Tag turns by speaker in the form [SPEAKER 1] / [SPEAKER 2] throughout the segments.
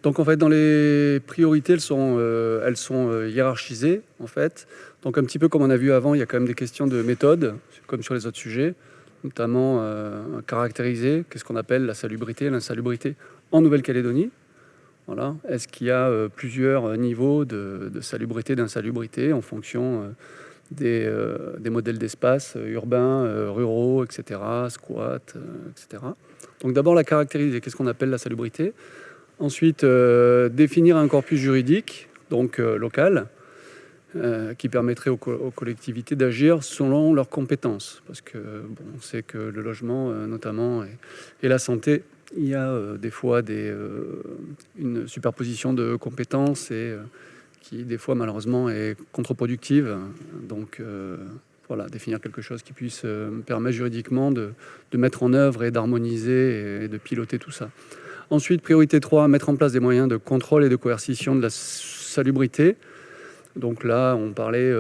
[SPEAKER 1] Donc en fait, dans les priorités, elles sont hiérarchisées en fait. Donc un petit peu comme on a vu avant, il y a quand même des questions de méthode, comme sur les autres sujets, notamment caractériser qu'est-ce qu'on appelle la salubrité et l'insalubrité en Nouvelle-Calédonie. Voilà. Est-ce qu'il y a plusieurs niveaux de salubrité, d'insalubrité en fonction des modèles d'espace urbains, ruraux, etc., squats, etc. Donc d'abord la caractériser, qu'est-ce qu'on appelle la salubrité. Ensuite, définir un corpus juridique, donc local, qui permettrait aux collectivités d'agir selon leurs compétences. Parce que on sait que le logement, notamment, et la santé, il y a des fois une superposition de compétences et qui, des fois, malheureusement, est contre-productive. Donc, voilà, définir quelque chose qui puisse permettre juridiquement de mettre en œuvre et d'harmoniser et de piloter tout ça. Ensuite, priorité 3, mettre en place des moyens de contrôle et de coercition de la salubrité. Donc là, on parlait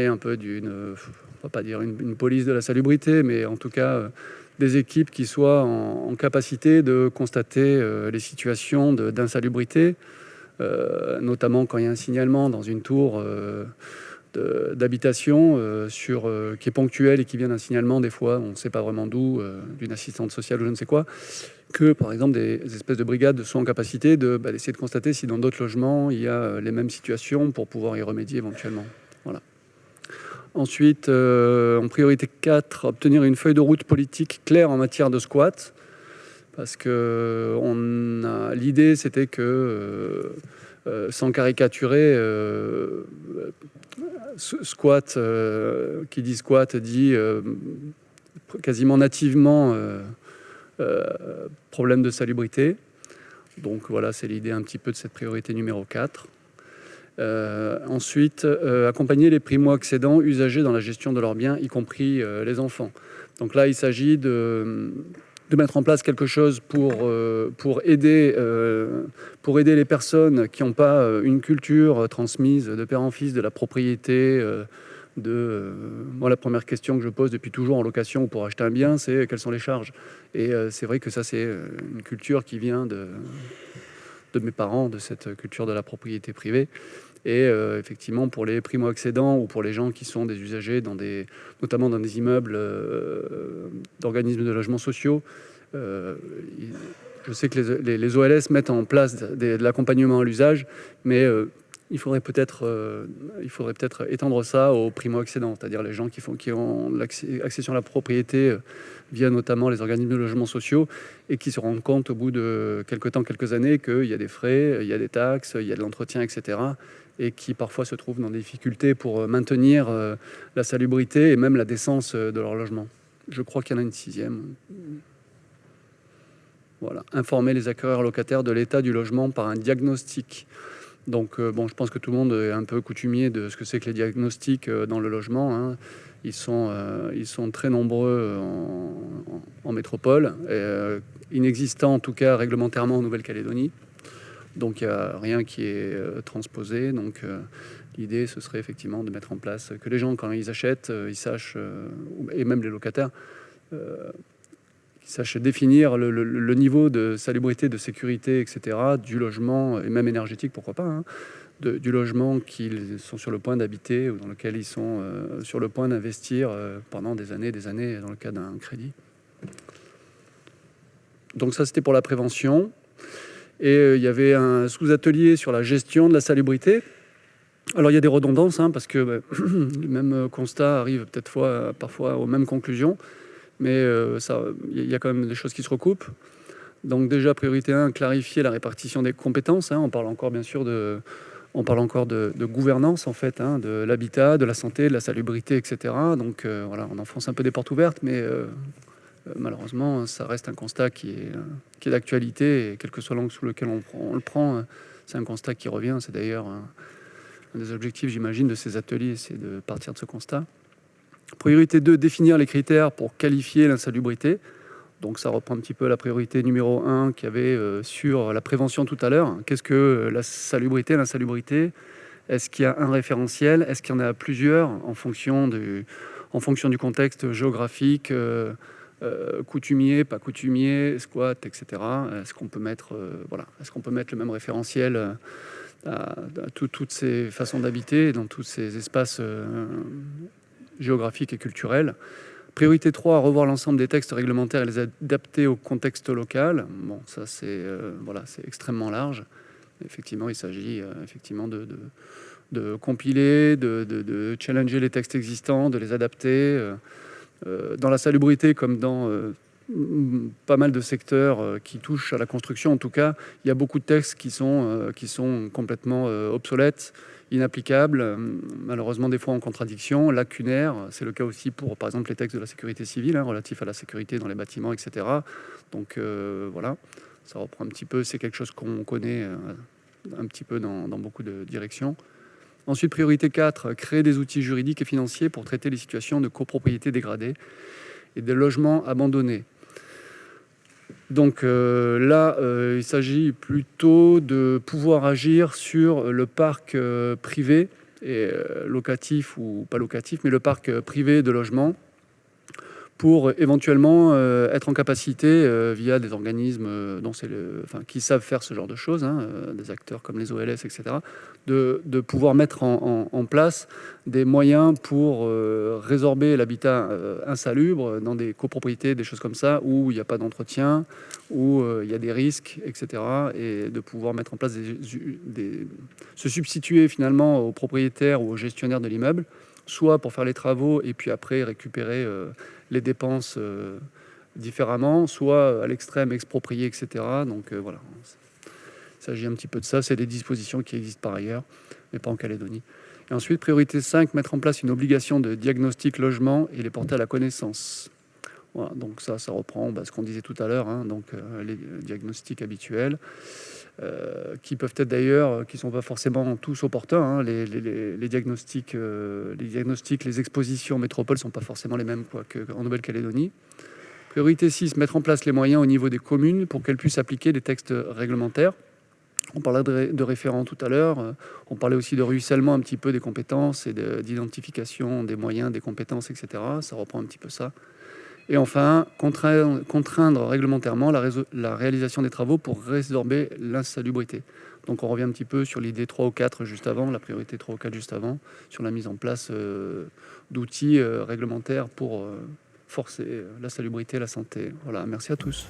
[SPEAKER 1] un peu d'une, on va pas dire une police de la salubrité, mais en tout cas des équipes qui soient en capacité de constater les situations d'insalubrité, notamment quand il y a un signalement dans une tour d'habitation qui est ponctuel et qui vient d'un signalement, des fois, on ne sait pas vraiment d'où, d'une assistante sociale ou je ne sais quoi, que par exemple des espèces de brigades soient en capacité d'essayer de constater si dans d'autres logements il y a les mêmes situations pour pouvoir y remédier éventuellement. Voilà. Ensuite, en priorité 4, obtenir une feuille de route politique claire en matière de squat, parce que l'idée c'était que, sans caricaturer, squat, qui dit squat dit quasiment nativement problème de salubrité. Donc voilà, c'est l'idée un petit peu de cette priorité numéro 4. Ensuite, accompagner les primo-accédants usagers dans la gestion de leurs biens, y compris les enfants. Donc là, il s'agit de mettre en place quelque chose pour aider les personnes qui n'ont pas une culture transmise de père en fils de la propriété. Moi, la première question que je pose depuis toujours en location ou pour acheter un bien, c'est quelles sont les charges. Et c'est vrai que ça, c'est une culture qui vient de mes parents, de cette culture de la propriété privée. Et effectivement, pour les primo-accédants ou pour les gens qui sont des usagers, notamment dans des immeubles d'organismes de logements sociaux, je sais que les OLS mettent en place de l'accompagnement à l'usage, mais il faudrait peut-être étendre ça aux primo-accédants, c'est-à-dire les gens qui ont l'accession à la propriété via notamment les organismes de logements sociaux et qui se rendent compte au bout de quelques années qu'il y a des frais, il y a des taxes, il y a de l'entretien, etc. et qui parfois se trouvent dans des difficultés pour maintenir la salubrité et même la décence de leur logement. Je crois qu'il y en a une 6e. Voilà. Informer les acquéreurs locataires de l'état du logement par un diagnostic. Donc, je pense que tout le monde est un peu coutumier de ce que c'est que les diagnostics dans le logement. Hein. Ils sont très nombreux en métropole, inexistants en tout cas réglementairement en Nouvelle-Calédonie. Donc, il n'y a rien qui est transposé. Donc, l'idée, ce serait effectivement de mettre en place que les gens, quand ils achètent, ils sachent, et même les locataires, qui sachent définir le niveau de salubrité, de sécurité, etc., du logement, et même énergétique, pourquoi pas, hein, du logement qu'ils sont sur le point d'habiter ou dans lequel ils sont sur le point d'investir pendant des années dans le cas d'un crédit. Donc ça, c'était pour la prévention. Et il y avait un sous-atelier sur la gestion de la salubrité. Alors, il y a des redondances, hein, parce que le même constat arrive parfois aux mêmes conclusions. Mais il y a quand même des choses qui se recoupent. Donc déjà, priorité 1, clarifier la répartition des compétences. Hein. On parle encore bien sûr de gouvernance, en fait, hein, de l'habitat, de la santé, de la salubrité, etc. Donc voilà, on enfonce un peu des portes ouvertes, mais malheureusement, ça reste un constat qui est d'actualité. Et quel que soit l'angle sous lequel on le prend, c'est un constat qui revient. C'est d'ailleurs un des objectifs, j'imagine, de ces ateliers, c'est de partir de ce constat. Priorité 2, définir les critères pour qualifier l'insalubrité. Donc ça reprend un petit peu la priorité numéro 1 qu'il y avait sur la prévention tout à l'heure. Qu'est-ce que la salubrité, l'insalubrité? Est-ce qu'il y a un référentiel? Est-ce qu'il y en a plusieurs en fonction du contexte géographique, coutumier, pas coutumier, squat, etc. Est-ce qu'on peut mettre, est-ce qu'on peut mettre le même référentiel à toutes ces façons d'habiter, dans tous ces espaces géographiques et culturels. Priorité 3, revoir l'ensemble des textes réglementaires et les adapter au contexte local. Bon, ça c'est c'est extrêmement large. Effectivement, il s'agit effectivement de compiler, de challenger les textes existants, de les adapter. Dans la salubrité, comme dans pas mal de secteurs qui touchent à la construction, en tout cas, il y a beaucoup de textes qui sont complètement obsolètes, inapplicables, malheureusement des fois en contradiction, lacunaires. C'est le cas aussi pour, par exemple, les textes de la sécurité civile, relatifs à la sécurité dans les bâtiments, etc. Donc voilà, ça reprend un petit peu, c'est quelque chose qu'on connaît un petit peu dans beaucoup de directions. Ensuite, priorité 4, créer des outils juridiques et financiers pour traiter les situations de copropriété dégradée et des logements abandonnés. Donc là, il s'agit plutôt de pouvoir agir sur le parc privé, et locatif ou pas locatif, mais le parc privé de logements, pour éventuellement être en capacité, via des organismes qui savent faire ce genre de choses, des acteurs comme les OLS, etc., de pouvoir mettre en place des moyens pour résorber l'habitat insalubre dans des copropriétés, des choses comme ça, où il n'y a pas d'entretien, où il y a des risques, etc., et de pouvoir mettre en place se substituer finalement aux propriétaires ou aux gestionnaires de l'immeuble, soit pour faire les travaux et puis après récupérer les dépenses différemment, soit à l'extrême exproprier, etc. Donc voilà, il s'agit un petit peu de ça. C'est des dispositions qui existent par ailleurs, mais pas en Calédonie. Et ensuite, priorité 5, mettre en place une obligation de diagnostic logement et les porter à la connaissance. Voilà, donc ça reprend ce qu'on disait tout à l'heure, donc les diagnostics habituels, qui peuvent être d'ailleurs, qui ne sont pas forcément tous opportuns. Les diagnostics, les expositions métropole ne sont pas forcément les mêmes qu'en Nouvelle-Calédonie. Priorité 6, mettre en place les moyens au niveau des communes pour qu'elles puissent appliquer des textes réglementaires. On parlait de référents tout à l'heure, on parlait aussi de ruissellement un petit peu des compétences et d'identification des moyens, des compétences, etc. Ça reprend un petit peu ça. Et enfin, contraindre réglementairement la réalisation des travaux pour résorber l'insalubrité. Donc on revient un petit peu sur l'idée 3 ou 4 juste avant, la priorité 3 ou 4 juste avant, sur la mise en place d'outils réglementaires pour forcer la salubrité et la santé. Voilà, merci à tous.